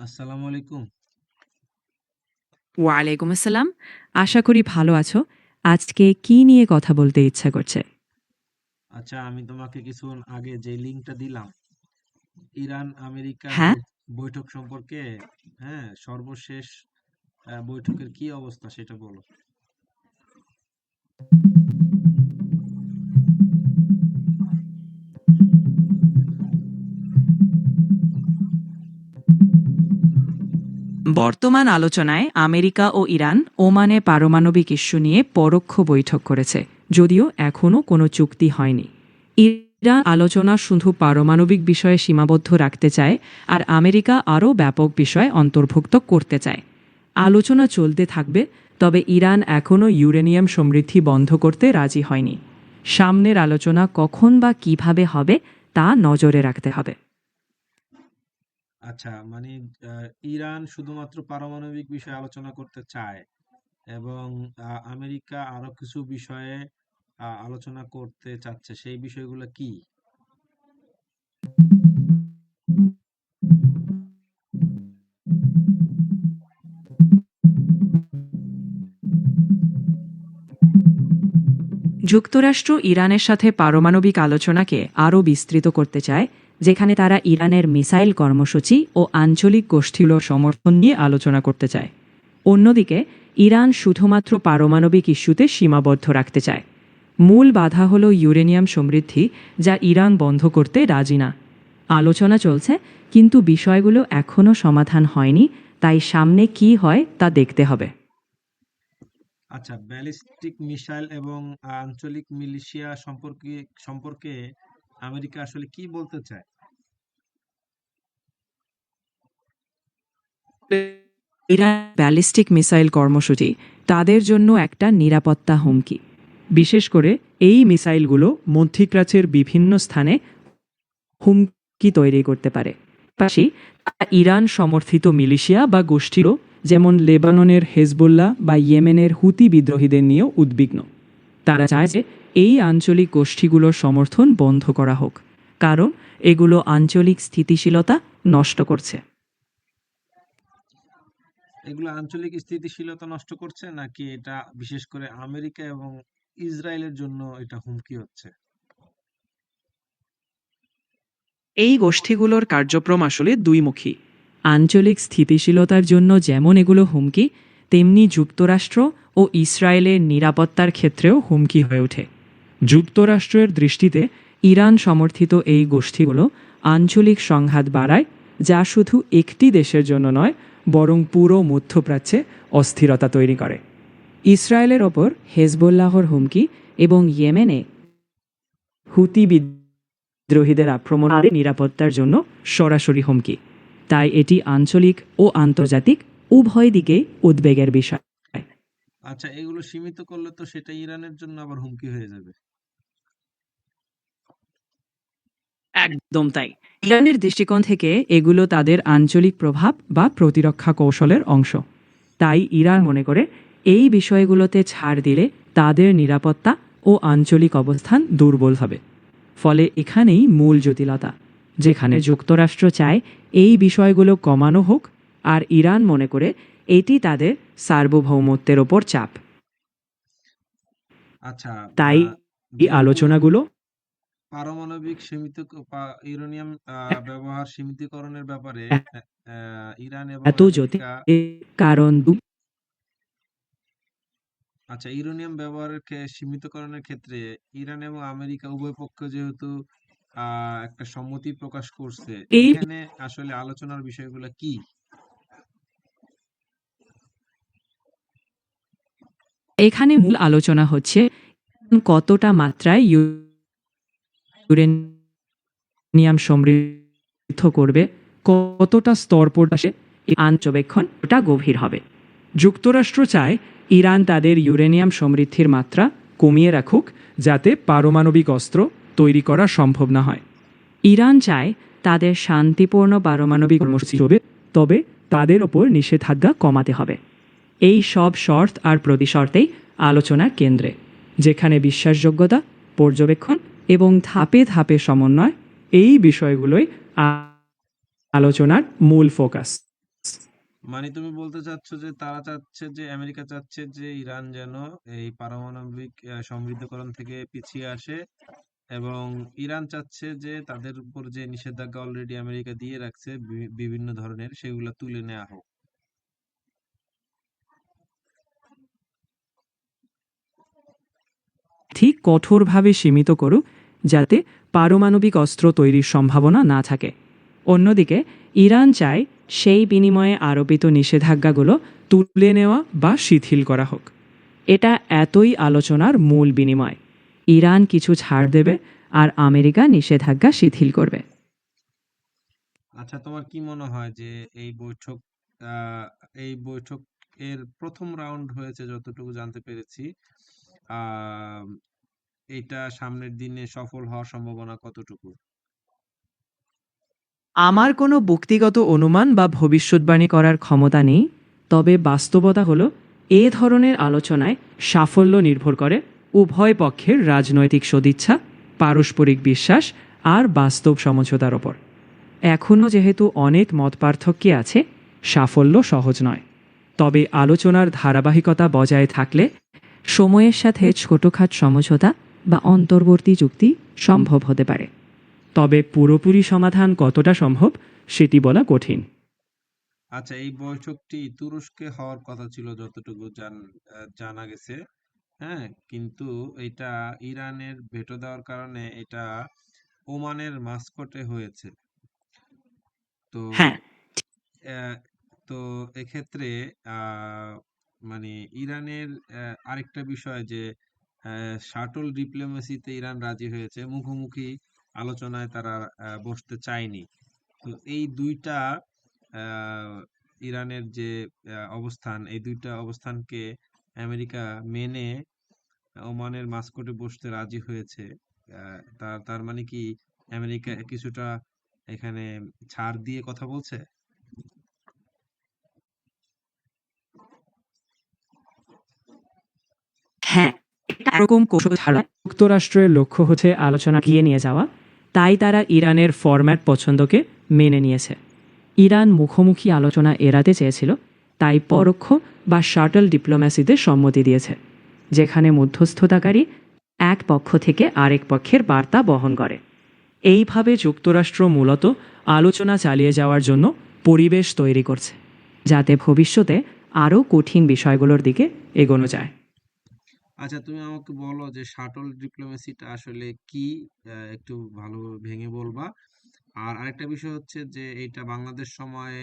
আসসালামু আলাইকুম। ওয়ালাইকুম আসসালাম। আশা করি ভালো আছো। আজকে কি নিয়ে কথা বলতে ইচ্ছা করছে? আচ্ছা, আমি তোমাকে কিছুক্ষণ আগে যে লিংকটা দিলাম, ইরান আমেরিকার হ্যাঁ, বৈঠক সম্পর্কে, হ্যাঁ, সর্বশেষ বৈঠকের কি অবস্থা সেটা বলো। বর্তমান আলোচনায় আমেরিকা ও ইরান ওমানে পারমাণবিক ইস্যু নিয়ে পরোক্ষ বৈঠক করেছে, যদিও এখনও কোনো চুক্তি হয়নি। ইরান আলোচনা শুধু পারমাণবিক বিষয়ে সীমাবদ্ধ রাখতে চায়, আর আমেরিকা আরও ব্যাপক বিষয় অন্তর্ভুক্ত করতে চায়। আলোচনা চলতে থাকবে, তবে ইরান এখনও ইউরেনিয়াম সমৃদ্ধি বন্ধ করতে রাজি হয়নি। সামনের আলোচনা কখন বা কিভাবে হবে তা নজরে রাখতে হবে। আচ্ছা, মানে ইরান শুধুমাত্র পারমাণবিক বিষয়ে আলোচনা করতে চায় এবং আমেরিকা আরো কিছু বিষয়ে আলোচনা করতে চাচ্ছে, সেই বিষয়গুলো কি? যুক্তরাষ্ট্র ইরানের সাথে পারমাণবিক আলোচনাকে আরও বিস্তৃত করতে চায়, যেখানে তারা ইরানের মিসাইল কর্মসূচি ও আঞ্চলিক গোষ্ঠীগুলোর সমর্থন নিয়ে আলোচনা করতে চায়। অন্যদিকে ইরান শুধুমাত্র পারমাণবিক ইস্যুতে সীমাবদ্ধ রাখতে চায়। মূল বাধা হল ইউরেনিয়াম সমৃদ্ধি, যা ইরান বন্ধ করতে রাজি না। আলোচনা চলছে, কিন্তু বিষয়গুলো এখনও সমাধান হয়নি, তাই সামনে কি হয় তা দেখতে হবে। আচ্ছা, ব্যালিস্টিক মিসাইল এবং আঞ্চলিক মিলিশিয়া সম্পর্কে সম্পর্কে আমেরিকা আসলে কি বলতে চায়? ইরান ব্যালিস্টিক মিসাইল কর্মসূচি তাদের জন্য একটা নিরাপত্তা হুমকি। বিশেষ করে এই মিসাইলগুলো মধ্যপ্রাচ্যের বিভিন্ন স্থানে হুমকি তৈরি করতে পারে। পাশাপাশি তারা ইরান সমর্থিত মিলিশিয়া বা গোষ্ঠীও, যেমন লেবাননের হেজবোল্লাহ বা ইয়েমেনের হুতি বিদ্রোহীদের নিয়েও উদ্বিগ্ন। তারা চায় যে এই আঞ্চলিক গোষ্ঠীগুলোর সমর্থন বন্ধ করা হোক, কারণ এগুলো আঞ্চলিক স্থিতিশীলতা নষ্ট করছে। এগুলো আঞ্চলিক স্থিতিশীলতা নষ্ট করছে, নাকি এটা বিশেষ করে আমেরিকা এবং ইসরায়েলের জন্য এটা হুমকি হচ্ছে? এই গোষ্ঠীগুলোর কার্যক্রম আসলে দুইমুখী। আঞ্চলিক স্থিতিশীলতার জন্য যেমন এগুলো হুমকি, তেমনি যুক্তরাষ্ট্র ও ইসরায়েলের নিরাপত্তার ক্ষেত্রেও হুমকি হয়ে ওঠে। যুক্তরাষ্ট্রের দৃষ্টিতে ইরান সমর্থিত এই গোষ্ঠীগুলো আঞ্চলিক সংঘাত বাড়ায়, যা শুধু একটি দেশের জন্য নয়, বরং পুরো মধ্যপ্রাচ্যে অস্থিরতা তৈরি করে। ইসরায়েলের ওপর হেজবোল্লাহর হুমকি এবং ইয়েমেনে হুতি বিদ্রোহীদের আক্রমণ নিরাপত্তার জন্য সরাসরি হুমকি। তাই এটি আঞ্চলিক ও আন্তর্জাতিক উভয় দিকেই উদ্বেগের বিষয়। আচ্ছা, এগুলো সীমিত করলে তো সেটা ইরানের জন্য আবার হুমকি হয়ে যাবে। একদম তাই। ইরানের দৃষ্টিকোণ থেকে এগুলো তাদের আঞ্চলিক প্রভাব বা প্রতিরক্ষা কৌশলের অংশ। তাই ইরান মনে করে এই বিষয়গুলোতে ছাড় দিলে তাদের নিরাপত্তা ও আঞ্চলিক অবস্থান দুর্বল হবে। ফলে এখানেই মূল জটিলতা, যেখানে যুক্তরাষ্ট্র চায় এই বিষয়গুলো কমানো হোক, আর ইরান মনে করে এটি তাদের সার্বভৌমত্বের ওপর চাপ। আচ্ছা, তাই এই যেহেতু আলোচনাগুলো পারমাণবিক ইউরেনিয়াম ব্যবহার সীমিতকরণের ব্যাপারে ইরান এবং এত জটিল, আমেরিকা, কারণ আচ্ছা, ইউরেনিয়াম ব্যবহারের সীমিতকরণের ক্ষেত্রে ইরান এবং আমেরিকা উভয় পক্ষ যেহেতু একটা সম্মতি প্রকাশ করছে, এই এখানে আসলে আলোচনার বিষয়গুলো কি? এখানে মূল আলোচনা হচ্ছে কতটা মাত্রায় ইউরেনিয়াম সমৃদ্ধ করবে, কতটা স্তর পর্যন্ত এই পর্যবেক্ষণটা গভীর হবে। যুক্তরাষ্ট্র চায় ইরান তাদের ইউরেনিয়াম সমৃদ্ধির মাত্রা কমিয়ে রাখুক, যাতে পারমাণবিক অস্ত্র তৈরি করা সম্ভব না হয়। ইরান চায় তাদের শান্তিপূর্ণ পারমাণবিক কর্মসূচি চলবে, তবে তাদের ওপর নিষেধাজ্ঞা কমাতে হবে। এই সব শর্ত আর প্রতিশর্তেই আলোচনার কেন্দ্রে, যেখানে বিশ্বাসযোগ্যতা, পর্যবেক্ষণ এবং ধাপে ধাপে সমন্বয়, এই বিষয়গুলোই আলোচনার মূল ফোকাস। মানে তুমি বলতে চাচ্ছ যে তারা চাচ্ছে, যে আমেরিকা চাচ্ছে যে ইরান যেন এই পারমাণবিক সমৃদ্ধকরণ থেকে পিছিয়ে আসে, এবং ইরান চাচ্ছে যে তাদের উপর যে নিষেধাজ্ঞা অলরেডি আমেরিকা দিয়ে রাখছে বিভিন্ন ধরনের, সেগুলো তুলে নেওয়া হোক। ঠিক কঠোরভাবে সীমিত করুক, যাতে পারমাণবিক অস্ত্র তৈরির সম্ভাবনা না থাকে। অন্যদিকে ইরান চায় সেই বিনিময়ে আরোপিত নিষেধাজ্ঞাগুলো তুলে নেওয়া বা শিথিল করা হোক। এটা এতই আলোচনার মূল বিনিময়। ইরান কিছু ছাড় দেবে আর আমেরিকা নিষেধাজ্ঞা শিথিল করবে। আচ্ছা, তোমার কি মনে হয় যে এই বৈঠক আহ এই বৈঠক এর প্রথম রাউন্ড হয়েছে যতটুকু জানতে পেরেছি, আহ এটা সামনের দিনে সফল হওয়ার সম্ভাবনা কতটুকু? আমার কোনো ব্যক্তিগত অনুমান বা ভবিষ্যৎবাণী করার ক্ষমতা নেই, তবে বাস্তবতা হলো এ ধরনের আলোচনায় সাফল্য নির্ভর করে উভয় পক্ষের রাজনৈতিক সদিচ্ছা, পারস্পরিক বিশ্বাস আর বাস্তব সমঝোতার ওপর। এখনও যেহেতু অনেক মতপার্থক্য আছে, সাফল্য সহজ নয়। তবে আলোচনার ধারাবাহিকতা বজায় থাকলে সময়ের সাথে ছোটখাট সমঝোতা বা অন্তর্বর্তী চুক্তি সম্ভব হতে পারে। তবে পুরোপুরি সমাধান কতটা সম্ভব সেটি বলা কঠিন। আচ্ছা, এই বৈঠকটি তুরস্কে হওয়ার কথা ছিল যতটুকু জানা গেছে। হ্যাঁ, কিন্তু এটা ইরানের ভেটো দেওয়ার কারণে এটা ওমানের মাস্কটে হয়েছে। তো হ্যাঁ, আহ, তো এক্ষেত্রে আহ, মানে ইরানের আরেকটা বিষয় যে শাটল ডিপ্লোমেসিতে ইরান রাজি হয়েছে, মুখোমুখি আলোচনায় তারা বসতে চায়নি। তো এই দুইটা আহ, ইরানের যে অবস্থান, এই দুইটা অবস্থানকে আমেরিকা মেনে ওমানের মাস্কটে বসতে রাজি হয়েছে। তার তার মানে কি আমেরিকা কিছুটা এখানে ছাড় দিয়ে কথা বলছে? হ্যাঁ, এরকম কৌশল ছাড়া যুক্তরাষ্ট্রের লক্ষ্য হচ্ছে আলোচনা এগিয়ে নিয়ে যাওয়া। তাই তারা ইরানের ফরম্যাট পছন্দকে মেনে নিয়েছে। ইরান মুখোমুখি আলোচনা এড়াতে চেয়েছিল, তাই পরোক্ষ বা শাটল ডিপ্লোম্যাসিতে সম্মতি দিয়েছে, যেখানে মধ্যস্থতাকারী এক পক্ষ থেকে আরেক পক্ষের বার্তা বহন করে। এইভাবে যুক্তরাষ্ট্র মূলত আলোচনা চালিয়ে যাওয়ার জন্য পরিবেশ তৈরি করছে, যাতে ভবিষ্যতে আরও কঠিন বিষয়গুলোর দিকে এগোনো যায়। আচ্ছা, তুমি আমাকে বলো যে শাটল ডিপ্লোমেসিটা আসলে কি, একটু ভালোভাবে ভেঙে বলবা। আর আরেকটা বিষয় হচ্ছে যে এটা বাংলাদেশ সময়ে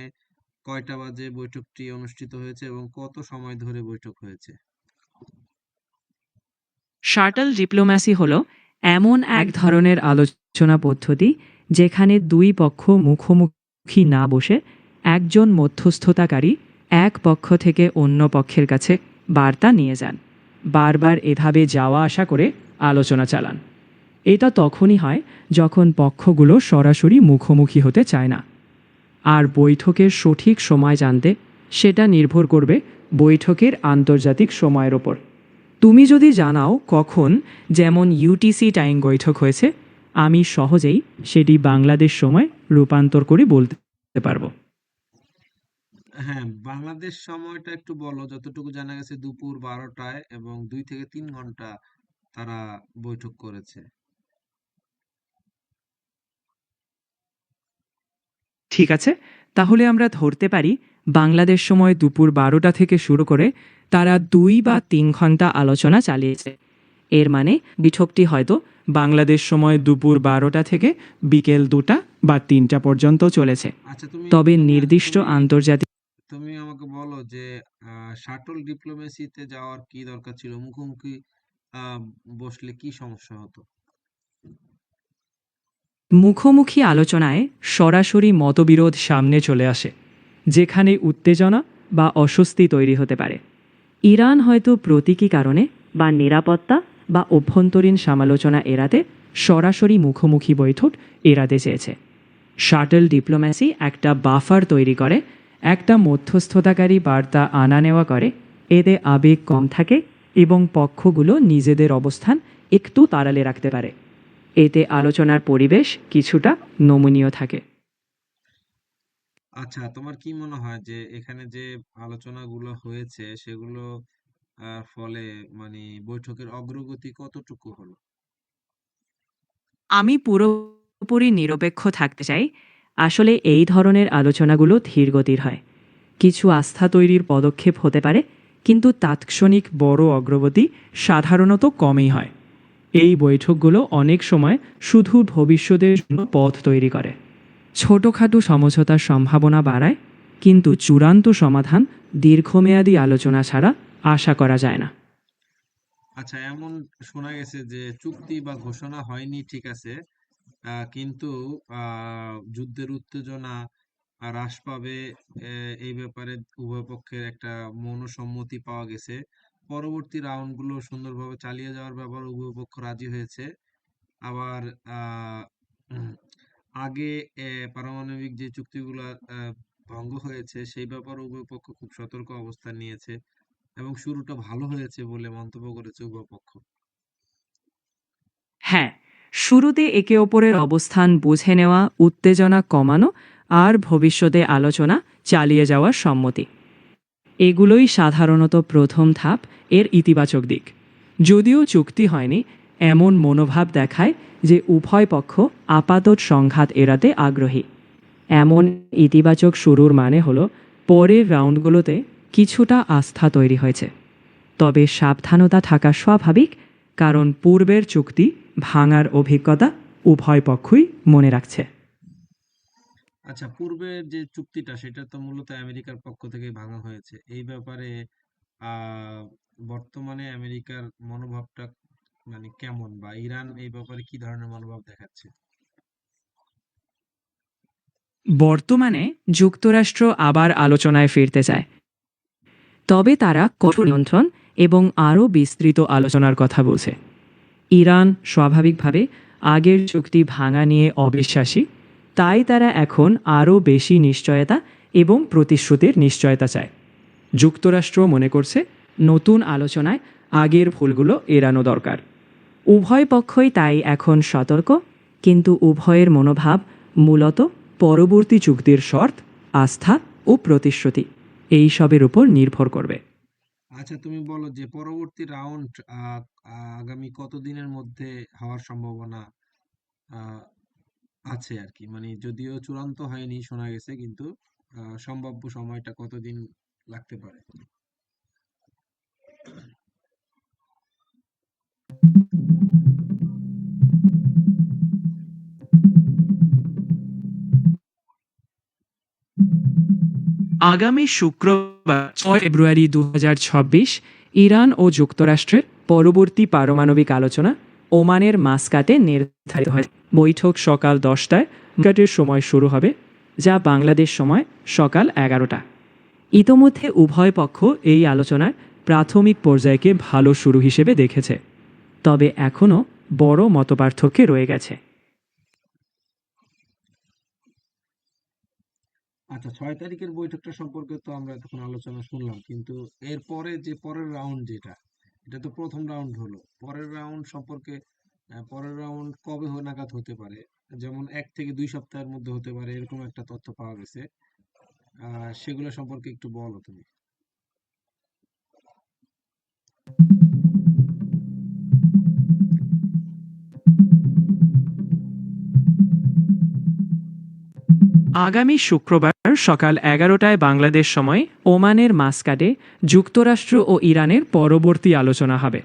কয়টা বাজে বৈঠকটি অনুষ্ঠিত হয়েছে এবং কত সময় ধরে বৈঠক হয়েছে? শাটল ডিপ্লোম্যাসি হলো এমন এক ধরনের আলোচনা পদ্ধতি যেখানে দুই পক্ষ মুখোমুখি না বসে একজন মধ্যস্থতাকারী এক পক্ষ থেকে অন্য পক্ষের কাছে বার্তা নিয়ে যান, বারবার এভাবে যাওয়া আসা করে আলোচনা চালান। এটা তখনই হয় যখন পক্ষগুলো সরাসরি মুখোমুখি হতে চায় না। আর বৈঠকের সঠিক সময় জানতে সেটা নির্ভর করবে বৈঠকের আন্তর্জাতিক সময়ের ওপর। তুমি যদি জানাও কখন, যেমন ইউটিসি টাইম বৈঠক হয়েছে, আমি সহজেই সেটি বাংলাদেশ সময় রূপান্তর করে বলতে পারবো। হ্যাঁ, বাংলাদেশ সময়টা একটু বলো। যতটুকু জানা গেছে দুপুর 12টায়, এবং 2 থেকে 3 ঘন্টা তারা বৈঠক করেছে। ঠিক আছে, তাহলে আমরা ধরতে পারি বাংলাদেশ সময় দুপুর 12টা থেকে শুরু করে তারা 2 বা 3 ঘন্টা আলোচনা চালিয়েছে। এর মানে বৈঠকটি হয়তো বাংলাদেশ সময় দুপুর 12টা থেকে বিকেল 2টা বা 3টা পর্যন্ত চলেছে। আচ্ছা, তুমি তবে তুমি নির্দিষ্ট তুমি আন্তর্জাতিক তুমি আমাকে বলো যে শাটল ডিপ্লোমেসিতে যাওয়ার কি দরকার ছিল? মুখোমুখি আহ বসলে কি সমস্যা হতো? মুখোমুখি আলোচনায় সরাসরি মতবিরোধ সামনে চলে আসে, যেখানে উত্তেজনা বা অস্বস্তি তৈরি হতে পারে। ইরান হয়তো প্রতীকী কারণে বা নিরাপত্তা বা অভ্যন্তরীণ সমালোচনা এড়াতে সরাসরি মুখোমুখি বৈঠক এড়াতে চেয়েছে। শাটল ডিপ্লোম্যাসি একটা বাফার তৈরি করে, একটা মধ্যস্থতাকারী বার্তা আনা নেওয়া করে, এতে আবেগ কম থাকে এবং পক্ষগুলো নিজেদের অবস্থান একটু তাড়ালে রাখতে পারে। এতে আলোচনার পরিবেশ কিছুটা নমনীয় থাকে। আচ্ছা, তোমার কি মনে হয় যে এখানে যে আলোচনাগুলো হয়েছে সেগুলো ফলে মানে বৈঠকের অগ্রগতি কতটুকু হলো? আমি পুরোপুরি নিরপেক্ষ থাকতে চাই। আসলে এই ধরনের আলোচনাগুলো ধীরগতির হয়। কিছু আস্থা তৈরির পদক্ষেপ হতে পারে, কিন্তু তাৎক্ষণিক বড় অগ্রগতি সাধারণত কমই হয়। এই বৈঠকগুলো অনেক সময় শুধু ভবিষ্যতের জন্য পথ তৈরি করে, ছোটখাটো সমঝোতার সম্ভাবনা বাড়ায়, কিন্তু চূড়ান্ত সমাধান দীর্ঘমেয়াদী আলোচনা ছাড়া আশা করা যায় না। আচ্ছা, এমন শোনা গেছে যে চুক্তি বা ঘোষণা হয়নি, ঠিক আছে, কিন্তু যুদ্ধের উত্তেজনা হ্রাস পাবে, এই ব্যাপারে উভয় পক্ষের একটা মনসম্মতি পাওয়া গেছে। পরবর্তী রাউন্ডগুলো সুন্দরভাবে চালিয়ে যাওয়ার ব্যাপারে উভয় পক্ষ রাজি হয়েছে। আবার আহ, উম, আগে পারমাণবিক যে চুক্তিগুলো ভঙ্গ হয়েছে সেই ব্যাপারে উভয় পক্ষ খুব সতর্ক অবস্থান নিয়েছে এবং শুরুটা ভালো হয়েছে বলে মন্তব্য করেছে উভয় পক্ষ। হ্যাঁ, শুরুতে একে অপরের অবস্থান বুঝে নেওয়া, উত্তেজনা কমানো আর ভবিষ্যতে আলোচনা চালিয়ে যাওয়ার সম্মতি, এগুলোই সাধারণত প্রথম ধাপ, এর ইতিবাচক দিক। যদিও চুক্তি হয়নি, এমন মনোভাব দেখায় যে উভয় পক্ষ আপাতত সংঘাত এড়াতে আগ্রহী। এমন ইতিবাচক শুরুর মানে হলো পরের রাউন্ডগুলোতে কিছুটা আস্থা তৈরি হয়েছে। তবে সাবধানতা থাকা স্বাভাবিক, কারণ পূর্বের চুক্তি ভাঙার অভিজ্ঞতা উভয় পক্ষই মনে রাখছে। আচ্ছা, পূর্বের যে চুক্তিটা সেটা তো মূলত আমেরিকার পক্ষ থেকে ভাঙা হয়েছে। এই ব্যাপারে আহ বর্তমানে আমেরিকার মনোভাবটা মানে কেমন, বা ইরান এই ব্যাপারে কি ধরনের মনোভাব দেখাচ্ছে? বর্তমানে যুক্তরাষ্ট্র আবার আলোচনায় ফিরতে চায়, তবে তারা কঠোর নিয়ন্ত্রণ এবং আরও বিস্তৃত আলোচনার কথা বলছে। ইরান স্বাভাবিকভাবে আগের চুক্তি ভাঙা নিয়ে অবিশ্বাসী, তাই তারা এখন আরও বেশি নিশ্চয়তা এবং প্রতিশ্রুতির নিশ্চয়তা চায়। যুক্তরাষ্ট্র মনে করছে নতুন আলোচনায় আগের ভুলগুলো এড়ানো দরকার। উভয় পক্ষই তাই এখন সতর্ক, কিন্তু উভয়ের মনোভাব মূলত পরবর্তী চুক্তির শর্ত, আস্থা ও প্রতিশ্রুতি এইসবের উপর নির্ভর করবে। আচ্ছা, তুমি বলো যে পরবর্তী রাউন্ড আগামী কতদিনের মধ্যে হওয়ার সম্ভাবনা আহ, আছে আর কি, মানে যদিও চূড়ান্ত হয়নি শোনা গেছে, কিন্তু সম্ভাব্য সময়টা কতদিন লাগতে পারে? আগামী শুক্রবার 6 ফেব্রুয়ারি 2026 ইরান ও যুক্তরাষ্ট্রের পরবর্তী পারমাণবিক আলোচনা ওমানের মাস্কাটে নির্ধারিত হয়। বৈঠক সকাল 10টায় মাস্কাটের সময় শুরু হবে, যা বাংলাদেশ সময় সকাল 11টা। ইতোমধ্যে উভয় পক্ষ এই আলোচনার প্রাথমিক পর্যায়কে ভালো শুরু হিসেবে দেখেছে, তবে এখনও বড় মতপার্থক্যে রয়ে গেছে। আচ্ছা, 6 তারিখের বৈঠকটা সম্পর্কে তো আমরা এতক্ষণ আলোচনা শুনলাম, কিন্তু এরপরে যে পরের রাউন্ড যেটা, এটা তো প্রথম রাউন্ড হলো। পরের রাউন্ড সম্পর্কে পরের রাউন্ড কবে নাগাদ হতে পারে? যেমন 1 থেকে 2 সপ্তাহের মধ্যে হতে পারে, এরকম একটা তথ্য পাওয়া গেছে। সেগুলো সম্পর্কে একটু বলো তুমি। আগামী শুক্রবার সকাল 11টায় বাংলাদেশ সময় ওমানের মাস্কাটে যুক্তরাষ্ট্র ও ইরানের পরবর্তী আলোচনা হবে।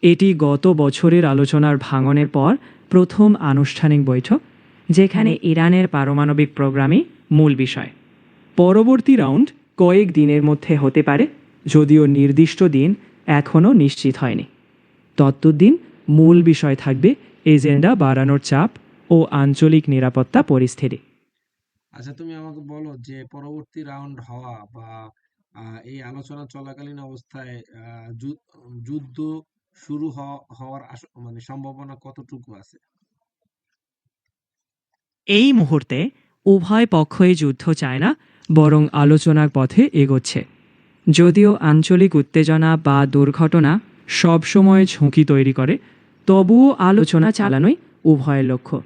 এটি গত বছরের আলোচনার ভাঙনের পর প্রথম আনুষ্ঠানিক বৈঠক, যেখানে ইরানের পারমাণবিক প্রোগ্রামই মূল বিষয়। পরবর্তী রাউন্ড কয়েক দিনের মধ্যে হতে পারে, যদিও নির্দিষ্ট দিন এখনও নিশ্চিত হয়নি। ততদিন মূল বিষয় থাকবে এজেন্ডা বাড়ানোর চাপ ও আঞ্চলিক নিরাপত্তা পরিস্থিতি। আচ্ছা, তুমি আমাকে বলো যে পরবর্তী রাউন্ড হওয়া বা এই আলোচনা চলাকালীন অবস্থায় যুদ্ধ শুরু হওয়ার মানে সম্ভাবনা কতটুকু আছে? এই মুহূর্তে উভয় পক্ষই যুদ্ধ চায় না, বরং আলোচনার পথে এগোচ্ছে। যদিও আঞ্চলিক উত্তেজনা বা দুর্ঘটনা সবসময় ঝুঁকি তৈরি করে, তবুও আলোচনা চালানোই উভয়ের লক্ষ্য।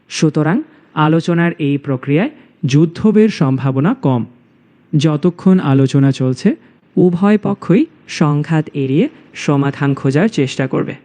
সুতরাং আলোচনার এই প্রক্রিয়ায় যুদ্ধের সম্ভাবনা কম। যতক্ষণ আলোচনা চলছে উভয় পক্ষই সংঘাত এড়িয়ে সমাধান খোঁজার চেষ্টা করবে।